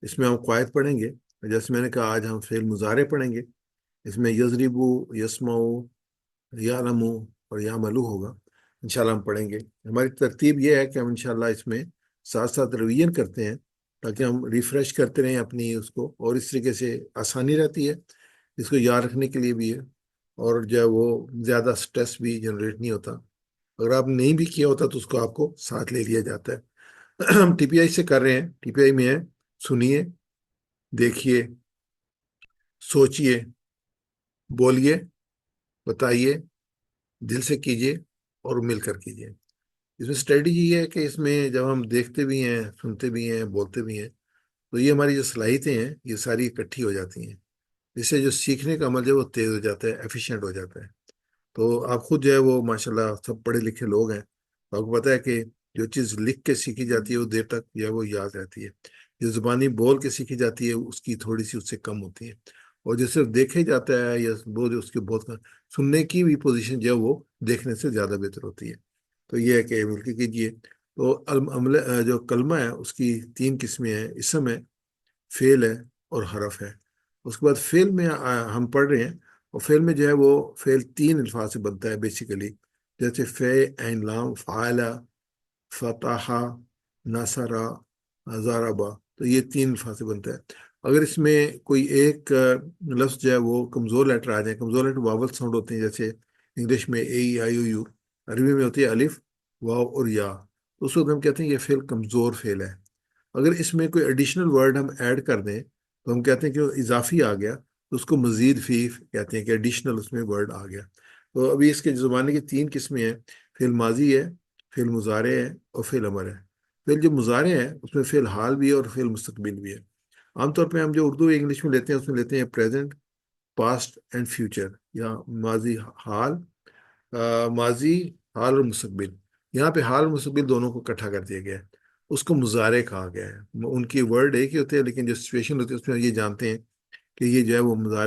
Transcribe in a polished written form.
اس میں ہم قواعد پڑھیں گے. جیسے میں نے کہا آج ہم فعل مضارع پڑھیں گے. اس میں یضربو، یسمعو، یعلمو اور یعملو ہوگا. انشاءاللہ ہم پڑھیں گے. ہماری ترتیب یہ ہے کہ ہم انشاءاللہ اس میں ساتھ ساتھ ریویژن کرتے ہیں تاکہ ہم ریفریش کرتے رہیں اپنی اس کو، اور اس طریقے سے آسانی رہتی ہے اس کو یاد رکھنے کے لیے بھی ہے، اور جو ہے وہ زیادہ سٹریس بھی جنریٹ نہیں ہوتا. اگر آپ نے نہیں بھی کیا ہوتا تو اس کو آپ کو ساتھ لے لیا جاتا ہے. ہم ٹی پی آئی سے کر رہے ہیں. ٹی پی آئی میں ہے سنیے، دیکھیے، سوچئے، بولیے، بتائیے، دل سے کیجیے اور مل کر کیجیے. اس میں اسٹریٹجی یہ ہے کہ اس میں جب ہم دیکھتے بھی ہیں، سنتے بھی ہیں، بولتے بھی ہیں، تو یہ ہماری جو صلاحیتیں ہیں یہ ساری اکٹھی ہو جاتی ہیں. اس سے جو سیکھنے کا عمل جو ہے وہ تیز ہو جاتا ہے، ایفیشینٹ ہو جاتا ہے. تو آپ خود جو ہے وہ ماشاءاللہ سب پڑھے لکھے لوگ ہیں، تو آپ کو پتہ ہے کہ جو چیز لکھ کے سیکھی جاتی ہے وہ دیر تک جو ہے وہ یاد رہتی ہے. جو زبانی بول کے سیکھی جاتی ہے اس کی تھوڑی سی اس سے کم ہوتی ہے. اور جو صرف دیکھے جاتا ہے یا وہ جو اس کے بہت سننے کی بھی پوزیشن جو ہے وہ دیکھنے سے زیادہ بہتر ہوتی ہے. تو یہ ہے کہ مل کے کیجیے. تو جو کلمہ ہے اس کی 3 قسمیں ہیں: اسم ہے، فعل ہے اور حرف ہے. اس کے بعد فعل میں ہم پڑھ رہے ہیں، اور فعل میں جو ہے وہ فعل 3 الفاظ سے بنتا ہے بیسیکلی. جیسے فے، عین لام، فعل، فتح، نصر، ضربہ. تو یہ 3 الفاظ سے بنتا ہے. اگر اس میں کوئی ایک لفظ جو ہے وہ کمزور لیٹر آ جائے، کمزور لیٹر واول ساؤنڈ ہوتے ہیں، جیسے انگلش میں اے ای آئی او یو، عربی میں ہوتی ہے الف، واو اور یا، تو اس وقت ہم کہتے ہیں یہ فعل کمزور فعل ہے. اگر اس میں کوئی ایڈیشنل ورڈ ہم ایڈ کر دیں تو ہم کہتے ہیں کہ وہ اضافی آ گیا، تو اس کو مزید فیف کہتے ہیں کہ ایڈیشنل اس میں ورڈ آ گیا. تو ابھی اس کے زبانے کی 3 قسمیں ہیں: فعل ماضی ہے، فعل مضارع ہے اور فعل امر ہے. فعل جو مضارع ہے اس میں فعل حال بھی ہے اور فعل مستقبل بھی ہے. عام طور پہ ہم جو اردو انگلش میں لیتے ہیں اس میں لیتے ہیں پریزنٹ، پاسٹ اینڈ فیوچر، یا ماضی حال، ماضی حال اور مستقبل. یہاں پہ حال اور مستقبل دونوں کو اکٹھا کر دیا گیا ہے، اس کو مضارع کہا گیا ہے. ان کی ورڈ ایک ہی ہوتے ہیں لیکن جو سچویشن ہوتی ہے اس میں یہ جانتے ہیں کہ یہ جو ہے وہ مضارع